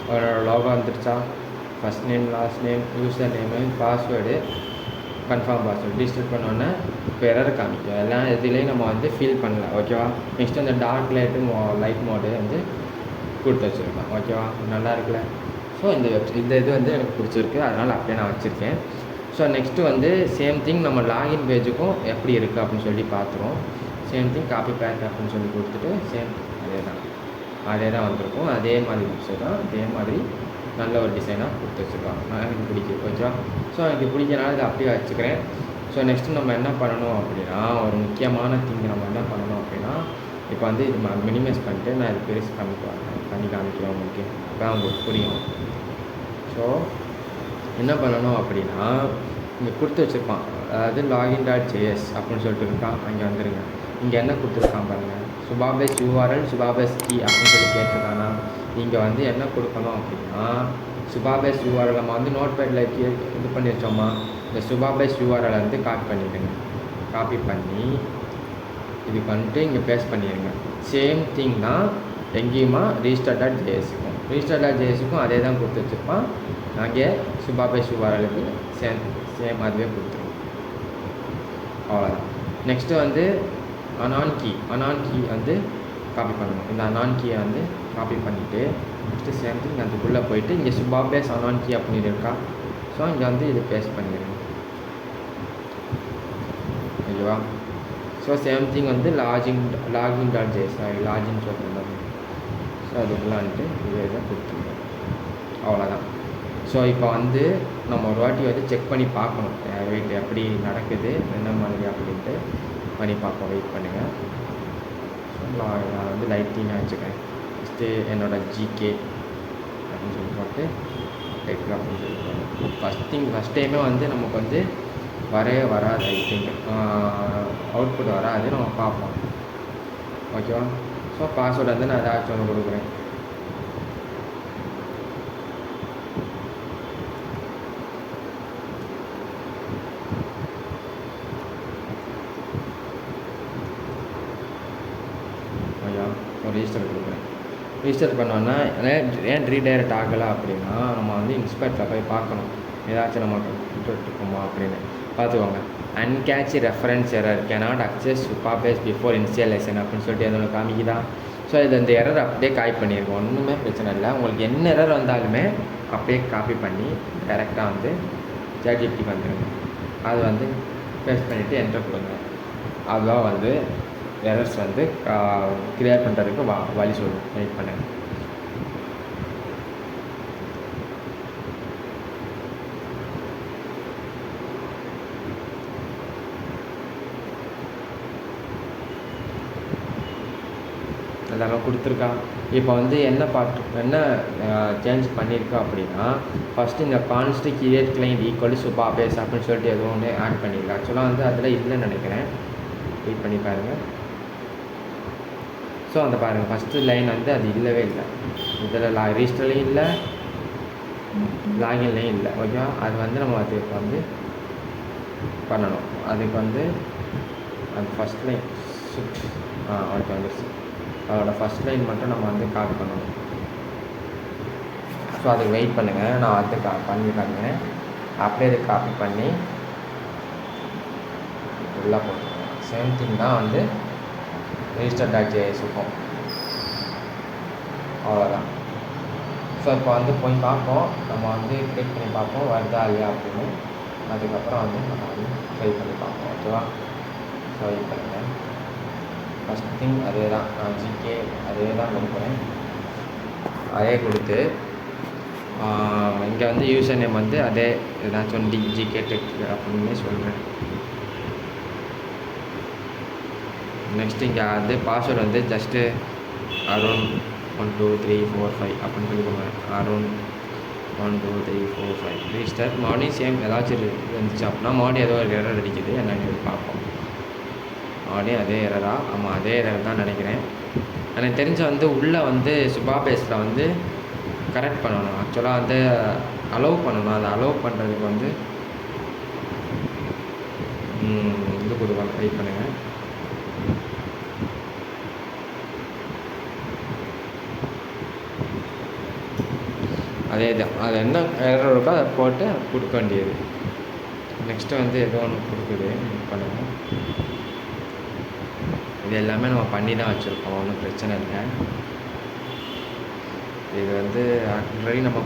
அவரோட லோகோ வந்துருச்சா? First name, last name, user name, password, confirm password digital பண்ணோன்னே இப்போ எரர் காமிக்கும். எல்லாம் இதுலேயும் நம்ம வந்து ஃபில் பண்ணல. ஓகேவா? நெக்ஸ்ட்டு அந்த டார்க் லைட் மோடு வந்து கொடுத்து வச்சுருக்கேன். ஓகேவா? நல்லா இருக்குல்ல? ஸோ இந்த இது வந்து எனக்கு பிடிச்சிருக்கு, அதனால் அப்படியே நான் வச்சுருக்கேன். ஸோ நெக்ஸ்ட்டு வந்து சேம் திங் நம்ம லாகின் பேஜுக்கும் எப்படி இருக்குது அப்படின்னு சொல்லி பார்த்துருவோம். சேம் திங் காப்பி பேக் அப்படின்னு சொல்லி கொடுத்துட்டு சேம் அதே தான் வந்திருக்கும். அதே மாதிரி பிக்சர் தான், அதே மாதிரி நல்ல ஒரு டிசைனாக கொடுத்து வச்சுருக்காங்க. எனக்கு பிடிக்கும். ஓகேவா? ஸோ எனக்கு பிடிக்கிறனால இதை அப்படியே வச்சுக்கிறேன். ஸோ நெக்ஸ்ட்டு நம்ம என்ன பண்ணணும் அப்படின்னா, ஒரு முக்கியமான திங் நம்ம என்ன பண்ணணும் அப்படின்னா, இப்போ வந்து இது மினிமைஸ் பண்ணிட்டு நான் இது பெருசு பண்ணி காமிக்கிறேன் உங்களுக்கு. அப்போ உங்களுக்கு புரியும். ஸோ என்ன பண்ணணும் அப்படின்னா, இங்கே கொடுத்து வச்சுருப்பான், அதாவது login.js அப்படின்னு சொல்லிட்டு இருக்கான். அங்கே வந்துடுங்க. இங்கே என்ன கொடுத்துருக்கான் பாருங்கள், சுபாபேஸ் யூஆர்எல், சுபாபேஸ் கீ அப்படின்னு சொல்லி கேட்டிருக்கானா. இங்கே வந்து என்ன கொடுக்கணும் அப்படின்னா, சுபாபேஸ் யூஆர்எல் நம்ம வந்து நோட் பேடில் இது பண்ணி வச்சோமா, இந்த சுபாபேஸ் யூஆர்எல் வந்து காப்பி பண்ணிவிடுங்க. காப்பி பண்ணி இது பண்ணிட்டு இங்கே பேஸ்ட் பண்ணிடுங்க. சேம் திங் தான் எங்கேயுமா register.js-க்கும் அதே தான் கொடுத்து வச்சுருப்பான். அங்கே சுபாபேஸ் யூஆர்எலுக்கு சேம் அதுவே கொடுத்துருவோம். அவ்வளோதான். நெக்ஸ்ட்டு வந்து அனான் கீ வந்து காப்பி பண்ணணும். இந்த அனான் கீயை வந்து காப்பி பண்ணிவிட்டு நெக்ஸ்ட்டு சேம் திங் அதுக்குள்ளே போயிட்டு இங்கே சுபாபேஸ் அனான் கீ அப்படின்னு இருக்கா. ஸோ இங்கே வந்து இது பேஸ்ட் பண்ணிடுங்க. ஓகேவா? ஸோ சேம் திங் வந்து login.js லாகின் சொல்கிறேன். ஸோ அதுக்குள்ளே வந்துட்டு இதே தான் கொடுத்துருங்க. அவ்வளோதான். ஸோ இப்போ வந்து நம்ம ஒரு வாட்டி வந்து செக் பண்ணி பார்க்கணும், வெயிட் எப்படி நடக்குது என்ன மாதிரி அப்படின்ட்டு பண்ணி பார்ப்போம். வெயிட் பண்ணுங்கள். ஸோ நான் வந்து லைட்டிங்காக வச்சுக்கிறேன். ஃபஸ்ட்டு என்னோடய ஜிகே அப்படின்னு சொல்லி போட்டு லைட் அப்படின்னு சொல்லி ஃபஸ்ட் டைமே வந்து நமக்கு வந்து வராது. ஐ திங்க் அவுட்புட் வராது, நம்ம பார்ப்போம். ஓகேவா? ஸோ பாஸ்வேர்டு வந்து நான் ஏதாச்சும் ஒன்று கொடுக்குறேன். ஓகேவா? ரிஜிஸ்டர் கொடுக்குறேன். ரிஜிஸ்டர் பண்ணோன்னா ஏன் ரீடைரக்ட் ஆகலை அப்படின்னா, நம்ம வந்து இன்ஸ்பெக்டில் போய் பார்க்கணும் ஏதாச்சும் நமக்கு இருக்குமா அப்படின்னு பார்த்துக்கோங்க. Uncaught reference error cannot access Supabase before installation அப்படின்னு சொல்லிட்டு அதோட காமிக்குதா. ஸோ இது அந்த எரர் அப்படியே காப்பி பண்ணியிருக்கோம். ஒன்றுமே பிரச்சனை இல்லை. உங்களுக்கு என்ன எரர் வந்தாலுமே அப்படியே காப்பி பண்ணி டைரெக்டாக வந்து ChatGPT வந்துடுங்க. அது வந்து பேஸ்ட் பண்ணிவிட்டு என்டர் கொடுங்க. அதுதான் வந்து எரர்ஸ் வந்து கிளியர் பண்ணுறதுக்கு வழி சொல்லும். வெயிட் பண்ணுங்கள். எல்லாமே கொடுத்துருக்கா. இப்போ வந்து என்ன சேஞ்ச் பண்ணியிருக்கா அப்படின்னா, ஃபஸ்ட்டு இந்த கான்ஸ்ட் கிரியேட் கிளைண்ட் ஈக்குவல் சுபாபேஸ் அப்படின்னு சொல்லிட்டு எதுவும் ஒன்று ஆட் பண்ணியிருக்கா. ஆக்சுவலாக வந்து அதில் இல்லைன்னு நினைக்கிறேன். வெயிட் பண்ணி பாருங்கள். ஸோ அந்த பாருங்கள், ஃபஸ்ட்டு லைன் வந்து அது இல்லவே இல்லை. இதில் ரிஜிஸ்டர்லேயும் இல்லை, லாகின்லேயும் இல்லை. ஓகேவா? அது வந்து நம்ம அதுக்கு வந்து பண்ணணும். அதுக்கு வந்து அந்த ஃபஸ்ட் லைன் ஓகே வந்துருச்சு. அதோட ஃபஸ்ட் லைன் மட்டும் நம்ம வந்து காப்பி பண்ணணும். ஸோ அதுக்கு வெயிட் பண்ணுங்கள். நான் வந்து பண்ணி காட்டுறேன். அப்படியே இது காப்பி பண்ணி உள்ளே போட்டுருக்கேன். சேம் திங் தான் வந்து register.js இருக்கும். அவ்வளோதான். ஸோ இப்போ வந்து போய் பார்ப்போம், நம்ம வந்து கிளிக் பண்ணி பார்ப்போம் வருதா இல்லையா அப்படின்னு. அதுக்கப்புறம் வந்து நம்ம வந்து ட்ரை பண்ணி பார்ப்போம். ஓகேவா? ஸோ வெயிட் பண்ணுங்கள். ஃபஸ்ட் திங் அதே தான், நான் ஜிகே அதே தான் கொடுக்குறேன். அதே கொடுத்து இங்கே வந்து யூசர் நேம் வந்து அதே ஏதாச்சும் ஜிகே டெக் அப்படின்னு சொல்கிறேன். நெக்ஸ்ட்டு இங்கே வந்து பாஸ்வேர்டு வந்து ஜஸ்ட்டு அருண் 1 2 3 4 5 அப்படின்னு சொல்லி கொடுங்க. அருண் 1 2 3 4 5 ரீஸ்டார்ட். மறுபடியும் சேம் ஏதாச்சும் இருந்துச்சு அப்படின்னா மறுபடியும் ஏதோ ஒரு எரர் அடிக்குது என்னென்னு பார்ப்போம். மறுபடியும் அதே எரரா? ஆமாம், அதே எரர் தான் நினைக்கிறேன். எனக்கு தெரிஞ்ச வந்து உள்ளே வந்து சுபா பேஸில் வந்து கரெக்ட் பண்ணணும். ஆக்சுவலாக வந்து அலோவ் பண்ணணும். அதை அலோவ் பண்ணுறதுக்கு வந்து இது கொடுப்பாங்க. வெயிட் பண்ணுங்கள். அதே தான், அது என்ன எரர் இருக்கோ அதை போட்டு கொடுக்க வேண்டியது. நெக்ஸ்ட்டு வந்து ஏதோ ஒன்று கொடுக்குது, பண்ணுங்கள். இது எல்லாமே நம்ம பண்ணி தான் வச்சுருக்கோம், ஒன்றும் பிரச்சனை இல்லை. இது வந்து ஆல்ரெடி நம்ம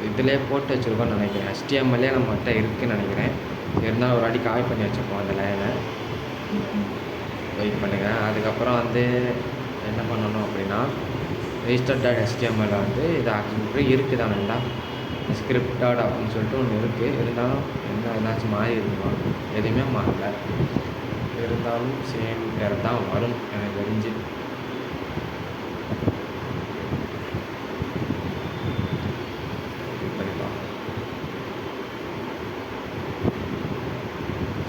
இதிலே போட்டு வச்சுருக்கோம்னு நினைக்கிறேன். HTML நம்மகிட்ட இருக்குதுன்னு நினைக்கிறேன். இருந்தாலும் ஒரு வாட்டி காப்பி பண்ணி வச்சுருக்கோம் அந்த லைனை. வெயிட் பண்ணுங்கள். அதுக்கப்புறம் வந்து என்ன பண்ணணும் அப்படின்னா register.html வந்து இது ஆக்சுவலி இருக்குது தானேண்டா, ஸ்கிரிப்ட் டாட் அப்படின்னு சொல்லிட்டு ஒன்று இருக்குது. இருந்தாலும் என்ன ஏதாச்சும் மாறி இருக்குமா? எதுவுமே மாறல. இருந்தாலும் சேம் பேர் தான் வரும் எனக்கு தெரிஞ்சு.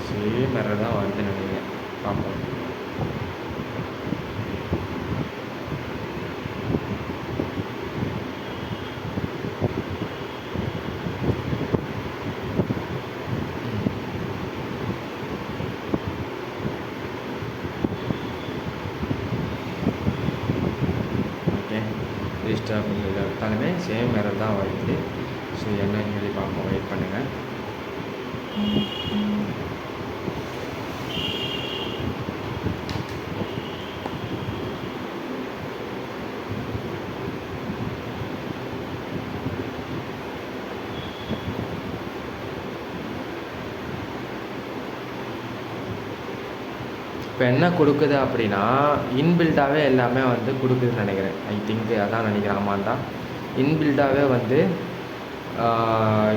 சேம் எரர் தான் வருது நினைக்கிறேன். பார்ப்போம். ரிஜிஸ்டர் அப்படின்னு சொல்லி எடுத்தாலுமே சேம் எரர் தான் வருது. ஸோ என்னன்னு சொல்லி பார்ப்போம். வெயிட் பண்ணுங்கள். இப்போ என்ன கொடுக்குது அப்படின்னா இன்பில்டாகவே எல்லாமே வந்து கொடுக்குதுன்னு நினைக்கிறேன். ஐ திங்க் அதான் நினைக்கிறேன். ஆமாம் தான், இன்பில்டாகவே வந்து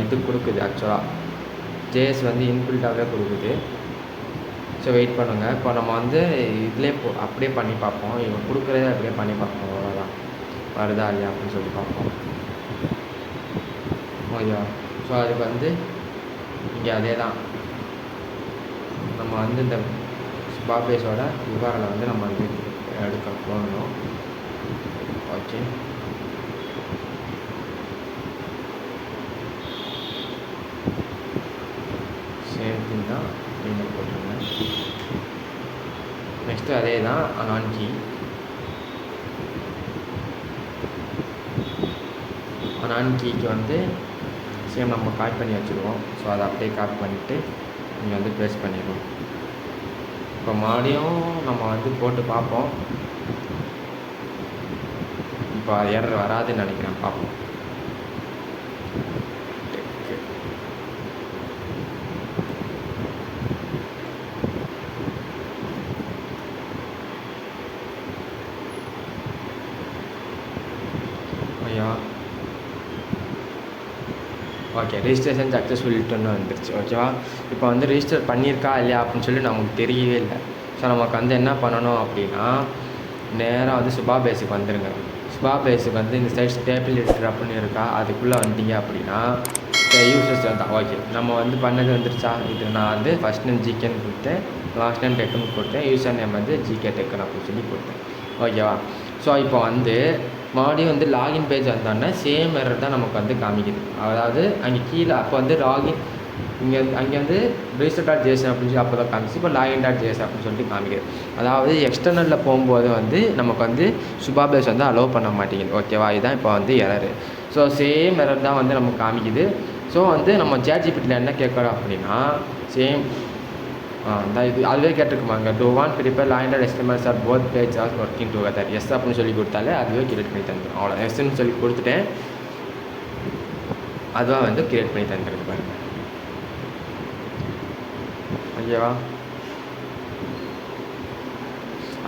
இது கொடுக்குது. ஆக்சுவலாக ஜேஎஸ் வந்து இன்பில்டாகவே கொடுக்குது. ஸோ வெயிட் பண்ணுங்கள். இப்போ நம்ம வந்து இதிலே அப்படியே பண்ணி பார்ப்போம். இவங்க கொடுக்குறதே அப்படியே பண்ணி பார்ப்போம். அவ்வளோதான், வருதா இல்லையா அப்படின்னு சொல்லி பார்ப்போம். ஓகேவா? ஸோ அதுக்கு வந்து இங்கே அதே தான் நம்ம வந்து இந்த சுபா பேஸோட விவரங்களை வந்து நம்ம வந்து எடுக்க போகணும். ஓகே, சேம் திங் தான் நீங்கள் போட்டுருங்க. நெக்ஸ்ட்டு அதே தான் அனான் கீக்கு வந்து சேம் நம்ம காப்பி பண்ணி வச்சுருவோம். ஸோ அதை அப்படியே காப்பி பண்ணிவிட்டு நீங்கள் வந்து பேஸ்ட் பண்ணிடுவோம். இப்போ மறுபடியும் நம்ம வந்து போட்டு பார்ப்போம். இப்போ எரர் வராதுன்னு நினைக்கிறேன். பார்ப்போம். ஐயா ஓகே, ரிஜிஸ்ட்ரேஷன் சக்ஸஸ்ஃபுல்ட்டுன்னு வந்துருச்சு. ஓகேவா? இப்போ வந்து ரிஜிஸ்டர் பண்ணியிருக்கா இல்லையா அப்படின்னு சொல்லி நமக்கு தெரியவே இல்லை. ஸோ நமக்கு வந்து என்ன பண்ணணும் அப்படின்னா நேராக வந்து சுபா பேஸுக்கு வந்துடுங்க. சுபா பேஸுக்கு வந்து இந்த சைட் ஸ்டேபிள் எடிட்டர் அப்படின்னு இருக்கா, அதுக்குள்ளே வந்துட்டீங்க அப்படின்னா யூசர்ஸ் வந்து ஓகே நம்ம வந்து பண்ணது வந்துருச்சா. இது நான் வந்து ஃபஸ்ட் நேம் ஜிகேன்னு கொடுத்தேன், லாஸ்ட் நேம் டெக்குன்னு கொடுத்தேன், யூசர் நேம் வந்து ஜிகே டெக்குன்னு அப்படின்னு சொல்லி கொடுத்தேன். ஓகேவா? ஸோ இப்போ வந்து மறுபடியும் வந்து லாகின் பேஜ் வந்தோடனே சேம் எரர் தான் நமக்கு வந்து காமிக்குது. அதாவது அங்கே கீழே அப்போ வந்து லாகின் அங்கே வந்து register.json அப்படின்னு சொல்லி அப்போ தான் காமிச்சு, இப்போ login.json அப்படின்னு சொல்லிட்டு காமிக்குது. அதாவது எக்ஸ்டர்னலில் போகும்போது வந்து நமக்கு வந்து சுபா பேஸ் வந்து அலோவ் பண்ண மாட்டேங்குது. ஓகேவா? இதுதான் இப்போ வந்து எரரு. ஸோ சேம் எரர் தான் வந்து நமக்கு காமிக்குது. ஸோ வந்து நம்ம ChatGPTல என்ன கேட்குறோம் அப்படின்னா சேம் இது அதுவே கேட்டிருக்குமாங்க, do want prepare login.html are both page are working together. Yes அப்படின்னு சொல்லி கொடுத்தாலே அதுவே கிரியேட் பண்ணி தந்துடும். அவ்வளோ எஸ்ன்னு சொல்லி கொடுத்துட்டேன், அதுவாக வந்து கிரியேட் பண்ணி தந்துருக்கு பாருங்கள். ஓகேவா?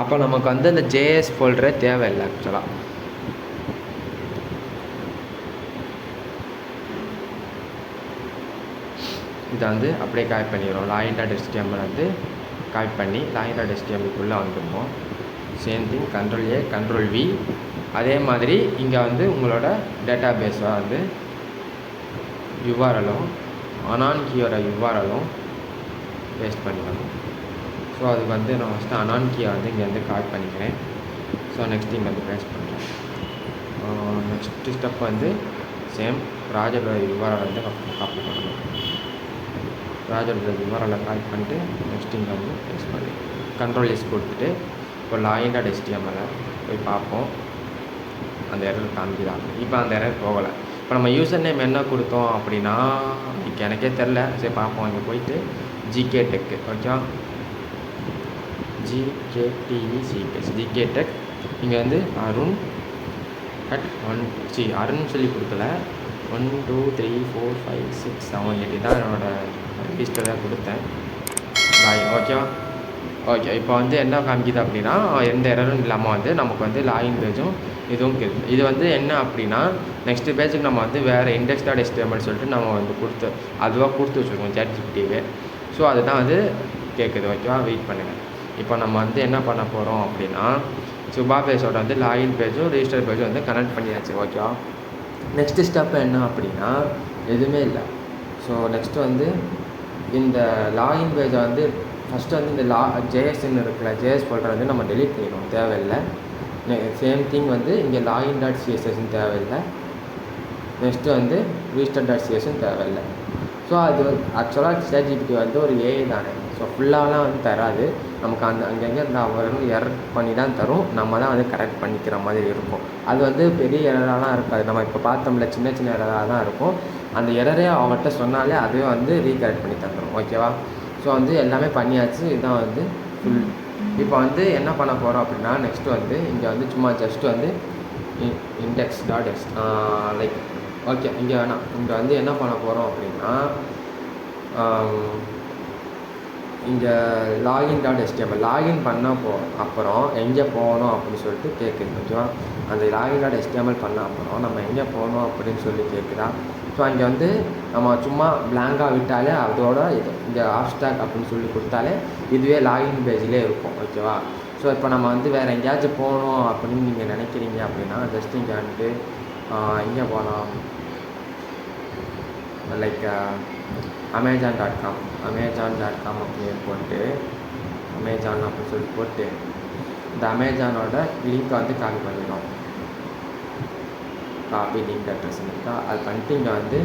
அப்போ நமக்கு வந்து அந்த ஜேஎஸ் ஃபோல்டரே தேவையில்லை ஆக்சுவலாக. இதை வந்து அப்படியே காப்பி பண்ணிடுறோம். login.html வந்து காப்பி பண்ணி login.htmlக்குள்ளே வந்துருவோம். Same thing Ctrl+A Ctrl+V. அதே மாதிரி இங்கே வந்து உங்களோட டேட்டா பேஸை வந்து URL-ம் அனான் கீயோட URL-ம் பேஸ்ட் பண்ணிக்கணும். ஸோ அதுக்கு வந்து நான் ஃபஸ்ட்டு அனான் கீயை வந்து இங்கே வந்து காப்பி பண்ணிக்கிறேன். ஸோ நெக்ஸ்ட் இங்கே வந்து பேஸ்ட் பண்ணுறேன். நெக்ஸ்ட்டு ஸ்டெப் வந்து சேம் ப்ராஜெக்டோட URL வந்து காப்பி பண்ணணும். ப்ராஜெக்டோட URL காப்பி பண்ணிட்டு நெக்ஸ்ட் இங்கே வந்து பேஸ்ட் பண்ணி Ctrl+S கொடுத்துட்டு இப்போ login.html போய் பார்ப்போம். அந்த எரர் காமிக்குதா? இப்போ அந்த எரர் போகலை. இப்போ நம்ம யூசர் நேம் என்ன கொடுத்தோம் அப்படின்னா எனக்கே தெரில. சரி பார்ப்போம். இங்கே போயிட்டு ஜிகே டெக் ஓகேவா, ஜிகே டெக். இங்கே வந்து அருண் அருண் சொல்லி கொடுக்கல. 1 2 3 4 5 6 7 8 தான் என்னோடய ரிஜிஸ்டராக கொடுத்தேன். ஓகேவா. ஓகே, இப்போ வந்து என்ன காமிக்குது அப்படின்னா எந்த எரரும் இல்லாமல் வந்து நமக்கு வந்து லாகின் பேஜும் இதுவும் இருக்குது. இது வந்து என்ன அப்படின்னா நெக்ஸ்ட் பேஜுக்கு நம்ம வந்து வேறு index.html சொல்லிட்டு நம்ம வந்து அதுவாக கொடுத்து வச்சுருக்கோம் ChatGPT-வே. ஸோ அதுதான் வந்து கேட்குது. ஓகேவா, வெயிட் பண்ணுங்கள். இப்போ நம்ம வந்து என்ன பண்ண போகிறோம் அப்படின்னா சுபா பேஜோட வந்து லாகின் பேஜும் ரிஜிஸ்டர் பேஜும் வந்து கனெக்ட் பண்ணியாச்சு. ஓகேவா. நெக்ஸ்ட் ஸ்டெப் என்ன அப்படின்னா எதுவுமே இல்லை. ஸோ நெக்ஸ்ட்டு வந்து இந்த லாகின் பேஜை வந்து ஃபஸ்ட்டு வந்து இந்த ஜேஎஸ்ன்னு இருக்குல்ல, ஜேஎஸ் ஃபோல்டர் வந்து நம்ம டெலீட் பண்ணிடுவோம், தேவையில்லை. சேம் திங் வந்து இங்கே login.cssன்னு தேவையில்லை. நெக்ஸ்ட்டு வந்து register.csன்னு தேவையில்லை. ஸோ அது ஆக்சுவலாக ChatGPT வந்து ஒரு ஏஐ தானே. ஸோ ஃபுல்லாகலாம் வந்து தராது நமக்கு. அங்கங்கே வந்து எரர் பண்ணி தான் தரும். நம்ம தான் வந்து கரெக்ட் பண்ணிக்கிற மாதிரி இருக்கும். அது வந்து பெரிய எரராலாம் இருக்காது. நம்ம இப்போ பார்த்தோம்ல சின்ன சின்ன எரராக தான் இருக்கும். அந்த எரரே அவங்கள்ட்ட சொன்னாலே அதுவே வந்து ரீகரெக்ட் பண்ணி தந்துடும். ஓகேவா. ஸோ வந்து எல்லாமே பண்ணியாச்சு. இதுதான் வந்து ஃபுல். இப்போ வந்து என்ன பண்ண போகிறோம் அப்படின்னா நெக்ஸ்ட்டு வந்து இங்கே வந்து சும்மா ஜஸ்ட்டு வந்து index.html லைக் ஓகே இங்கே வேணாம். இங்கே வந்து என்ன பண்ண போகிறோம் அப்படின்னா இங்கே login.html லாகின் பண்ண அப்புறம் எங்கே போகணும் அப்படின்னு சொல்லிட்டு கேட்குது. ஓகேவா. அந்த login.html பண்ண அப்புறம் நம்ம எங்கே போகணும் அப்படின்னு சொல்லி கேட்குதா. ஸோ அங்கே வந்து நம்ம சும்மா பிளாங்காக விட்டாலே அதோட இது இந்த ஹேஷ்டேக் அப்படின்னு சொல்லி கொடுத்தாலே இதுவே லாகின் பேஜிலே இருக்கும். ஓகேவா. ஸோ இப்போ நம்ம வந்து வேறு எங்கேயாச்சும் போகணும் அப்படின்னு நீங்கள் நினைக்கிறீங்க அப்படின்னா ஜஸ்ட் இங்கே வந்துட்டு எங்கே போகலாம், லைக் amazon.com அப்படின்னு போட்டு அமேசான் அப்படின்னு சொல்லி போட்டு இந்த அமேசானோட லிங்க்கை வந்து காப்பி பண்ணிடும். காப்பி லிங்க் அட்ரஸ் இருக்கா, அது பண்ணிட்டு இங்கே வந்து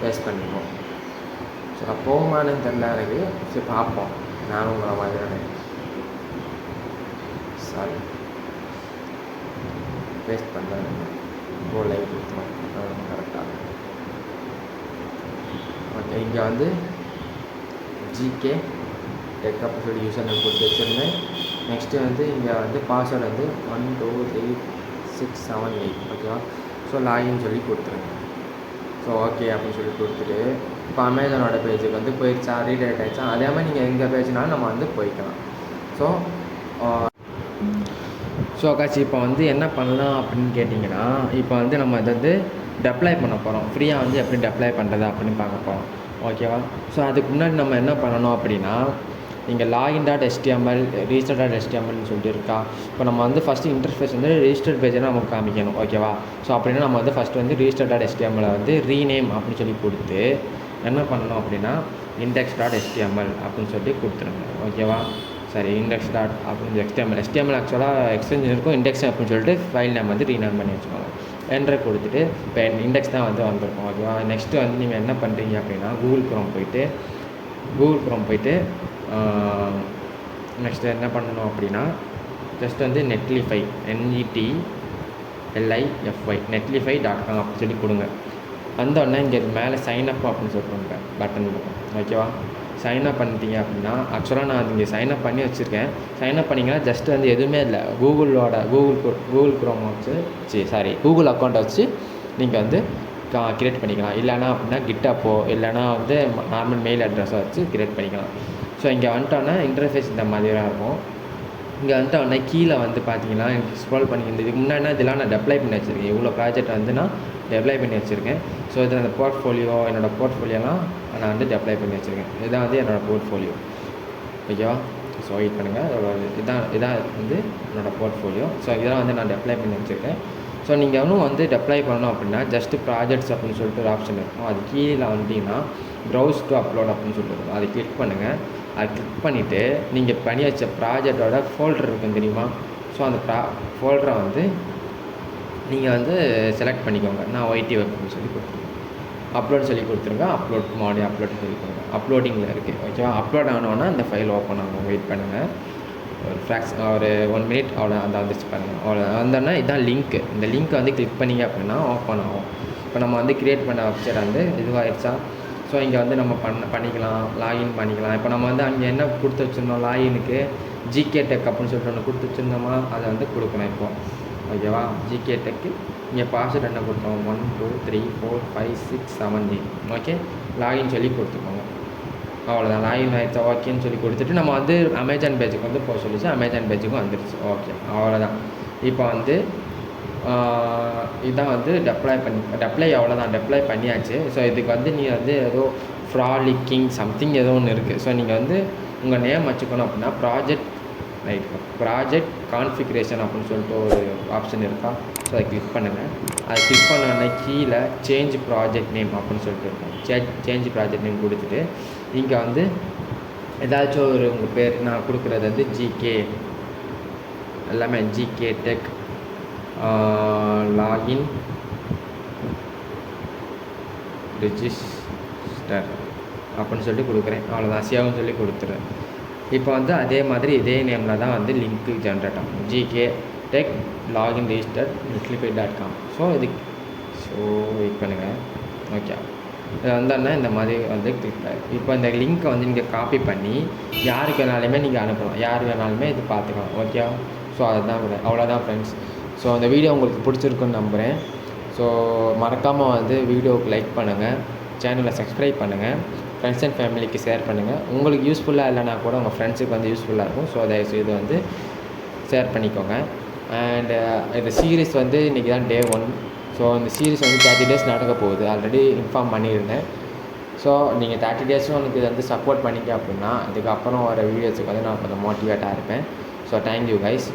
பேஸ்ட் பண்ணிடுவோம். ஸோ நான் போகுமானு தெரில எனக்கு. சரி பார்ப்போம். நானும் உங்களை மாதிரி சாரி பேஸ்ட் பண்ணுறேன். இப்போ லைவ் கொடுத்தோம் கரெக்டாக. ஓகே, இங்கே வந்து ஜிகே டெக் அப்படி சொல்லி யூசர் நேம் கொடுத்து வச்சுருந்தேன். நெக்ஸ்ட்டு வந்து இங்கே வந்து பாஸ்வேர்டு வந்து 1 2 3 6 7 8 ஓகேவா. ஸோ லாகின் சொல்லி கொடுத்துருங்க. ஸோ ஓகே அப்படின்னு சொல்லி கொடுத்துட்டு இப்போ அமேசானோட பேஜுக்கு வந்து போயிடுச்சா, ரீடைரக்ட் ஆகிடுச்சா. அதே மாதிரி நீங்கள் எங்கள் பேஜ்னாலும் நம்ம வந்து போய்க்கலாம். ஸோ காட்சி இப்போ வந்து என்ன பண்ணலாம் அப்படின்னு கேட்டிங்கன்னா இப்போ வந்து நம்ம இதை வந்து டெப்ளை பண்ண போகிறோம். ஃப்ரீயாக வந்து எப்படி டெப்ளை பண்ணுறது அப்படின்னு பார்க்க போகிறோம். ஓகேவா. ஸோ அதுக்கு முன்னாடி நம்ம என்ன பண்ணணும் அப்படின்னா இங்கே login.html register.htmlனு சொல்லிட்டு இருக்கா. இப்போ நம்ம வந்து ஃபஸ்ட்டு இன்டர்ஃபேஸ் வந்து ரெஜிஸ்டர் பேஜை நமக்கு காமிக்கணும். ஓகேவா. ஸோ அப்படின்னா நம்ம வந்து ஃபஸ்ட்டு வந்து register.html வந்து ரீநேம் அப்படின்னு சொல்லி கொடுத்து என்ன பண்ணணும் அப்படின்னா index.html அப்படின்னு சொல்லி கொடுத்துருங்க. ஓகேவா. சரி index.html ஆக்சுவலாக எக்ஸ்டென்ஷன் இருக்கும். இண்டெக்ஸ் அப்படின்னு சொல்லிட்டு ஃபைல் நேம் வந்து ரீநேம் பண்ணி வச்சுக்கோங்க. என்ட்ரை கொடுத்துட்டு இப்போ இண்டெக்ஸ் தான் வந்து வந்திருக்கும். ஓகேவா. நெக்ஸ்ட்டு வந்து நீங்கள் என்ன பண்ணுறீங்க அப்படின்னா கூகுள் க்ரோம் போயிட்டு நெக்ஸ்ட்டு என்ன பண்ணணும் அப்படின்னா ஜஸ்ட் வந்து netlify netlify.com அப்படின்னு சொல்லி கொடுங்க. வந்தோடனே இங்கே மேலே சைன்அப் அப்படின்னு சொல்லுவாங்க பட்டன் இருக்கும். ஓகேவா. சைன்அப் பண்ணிட்டீங்க அப்படின்னா ஆக்சுவலாக நான் இங்கே சைன்அப் பண்ணி வச்சுருக்கேன். சைன்அப் பண்ணிங்கன்னா ஜஸ்ட் வந்து எதுவுமே இல்லை, கூகுள் க்ரோம் வச்சு கூகுள் அக்கௌண்ட்டை வச்சு நீங்கள் வந்து க்ரியேட் பண்ணிக்கலாம். இல்லைனா அப்படின்னா கிட்டப்போ இல்லைனா வந்து நார்மல் மெயில் அட்ரஸை வச்சு க்ரியேட் பண்ணிக்கலாம். ஸோ இங்கே வந்துட்டோன்னா இன்டர்ஃபேஸ் இந்த மாதிரி தான் இருக்கும். இங்கே வந்துட்டு உடனே கீழே வந்து பார்த்தீங்கன்னா ஸ்க்ரோல் பண்ணி இதுக்கு முன்னாடி இதெல்லாம் நான் டெப்ளை பண்ணி வச்சுருக்கேன். இவ்வளோ ப்ராஜெக்ட் வந்து நான் அப்ளை பண்ணி வச்சுருக்கேன். ஸோ இதில் அந்த என்னோடய போர்ட்ஃபோலியோலாம் நான் வந்து அப்ளை பண்ணி வச்சுருக்கேன். இதுதான் வந்து என்னோடய போர்ட்ஃபோலியோ. ஓகேவா? ஸோ வெயிட் பண்ணுங்கள். இதான் வந்து என்னோடய போர்ட்ஃபோலியோ. ஸோ இதெல்லாம் வந்து நான் அப்ளை பண்ணி வச்சுருக்கேன். ஸோ நீங்கள் இன்னும் வந்து அப்ளை பண்ணணும் அப்படின்னா ஜஸ்ட்டு ப்ராஜெக்ட்ஸ் அப்படின்னு சொல்லிட்டு ஒரு ஆப்ஷன் இருக்கும். அது கீழே வந்தீங்கன்னா ப்ரௌஸ் டு அப்லோட் அப்படின்னு சொல்லிட்டு இருக்கும். அதை கிளிக் பண்ணுங்கள். அதை கிளிக் பண்ணிவிட்டு நீங்கள் பண்ணி வச்ச ப்ராஜெக்டோட ஃபோல்டர் இருக்கும் தெரியுமா? ஸோ அந்த ஃபோல்டரை வந்து நீங்கள் வந்து செலக்ட் பண்ணிக்கோங்க. நான் ஒய்டி வெப்னு சொல்லி கொடுத்துருங்க. அப்லோட் சொல்லி கொடுத்துருங்க. அப்லோட் சொல்லி கொடுங்க. அப்லோடிங்கில் இருக்குது. ஓகேவா? அப்லோட் ஆனோன்னா இந்த ஃபைல் ஓப்பன் ஆகும். வெயிட் பண்ணுங்கள். ஒரு 1 மினிட் அவ்வளோ அந்த வந்துச்சு பாருங்கள். அவ்வளோ வந்தோன்னா இதுதான் லிங்க்கு. இந்த லிங்க்கை வந்து கிளிக் பண்ணிங்க அப்படின்னா ஓப்பன் ஆகும். இப்போ நம்ம வந்து க்ரியேட் பண்ண வெப்சைட் வந்து இதுவாகிடுச்சா? ஸோ இங்கே வந்து நம்ம பண்ணிக்கலாம், லாகின் பண்ணிக்கலாம். இப்போ நம்ம வந்து அங்கே என்ன கொடுத்து வச்சுருந்தோம், லாகினுக்கு ஜிகே டெக் அப்படின்னு சொல்லிட்டு ஒன்று கொடுத்து வச்சுருந்தோமா, அதை வந்து கொடுக்கணும் இப்போ. ஓகேவா? ஜிகே டெக்கு இங்கே பாஸ்வேர்ட் என்ன கொடுத்தோம், 1 2 3 4 5 6 7 8. ஓகே, லாகின் சொல்லி கொடுத்துக்கோங்க. அவ்வளோதான். லாகின் ஆகிடுச்சா? ஓகேன்னு சொல்லி கொடுத்துட்டு நம்ம வந்து அமேசான் பேஜுக்கு வந்து போக சொல்லிச்சு. அமேசான் பேஜுக்கும் வந்துடுச்சு. ஓகே, அவ்வளோதான். இப்போ வந்து இதான் வந்து அவ்வளோதான். டெப்ளை பண்ணியாச்சு. ஸோ இதுக்கு வந்து நீ வந்து ஏதோ ஃப்ராலிக்கிங் சம்திங் ஏதோ ஒன்று இருக்குது. ஸோ நீங்கள் வந்து உங்கள் நேம் வச்சுக்கணும் அப்படின்னா ப்ராஜெக்ட் கான்ஃபிகரேஷன் அப்படின்னு சொல்லிட்டு ஒரு ஆப்ஷன் இருக்கா? ஸோ அதை கிளிக் பண்ணுங்கள். அதை கிளிக் பண்ணோன்னே கீழே சேஞ்ச் ப்ராஜெக்ட் நேம் அப்படின்னு சொல்லிட்டு இருக்கும். சேஞ்ச் ப்ராஜெக்ட் நேம் கொடுத்துட்டு இங்கே வந்து ஏதாச்சும் ஒரு உங்கள் பேர் நான் கொடுக்குறது வந்து ஜிகே, எல்லாமே ஜிகே டெக் லாகின் ரிஜிஸ்டர் அப்படின்னு சொல்லிட்டு கொடுக்குறேன். அவ்வளோதான். சேவ்னு சொல்லி கொடுத்துறேன். இப்போ வந்து அதே மாதிரி இதே நேமில் தான் வந்து லிங்க்கு ஜென்ரேட் ஆகும். GK tech login register netlify.com. So wait பண்ணுங்கள். ஓகே, இது வந்தோன்னா இந்த மாதிரி வந்து கிளிக் ஆகிடும். இப்போ இந்த லிங்க்கை வந்து நீங்கள் காப்பி பண்ணி யாருக்கு வேணாலுமே நீங்கள் அனுப்பலாம். யார் வேணாலுமே இது பார்த்துக்கலாம். ஓகே, ஸோ அதுதான் அவ்வளோதான் ஃப்ரெண்ட்ஸ். ஸோ அந்த வீடியோ உங்களுக்கு பிடிச்சிருக்குன்னு நம்புகிறேன். ஸோ மறக்காமல் வந்து வீடியோவுக்கு லைக் பண்ணுங்கள், சேனலை சப்ஸ்கிரைப் பண்ணுங்கள், ஃப்ரெண்ட்ஸ் அண்ட் ஃபேமிலிக்கு ஷேர் பண்ணுங்கள். உங்களுக்கு யூஸ்ஃபுல்லாக இல்லைனா கூட உங்கள் ஃப்ரெண்ட்ஸுக்கு வந்து யூஸ்ஃபுல்லாக இருக்கும். ஸோ தயவுசெய்து வந்து ஷேர் பண்ணிக்கோங்க. அண்டு இந்த சீரீஸ் வந்து இன்றைக்கி தான் Day 1. ஸோ இந்த சீரீஸ் வந்து 30 days நடக்க போகுது. ஆல்ரெடி இன்ஃபார்ம் பண்ணியிருந்தேன். ஸோ நீங்கள் 30 days எனக்கு வந்து சப்போர்ட் பண்ணிக்க அப்படின்னா இதுக்கப்புறம் வர வீடியோஸுக்கு வந்து நான் கொஞ்சம் மோட்டிவேட்டாக இருப்பேன். So thank you guys.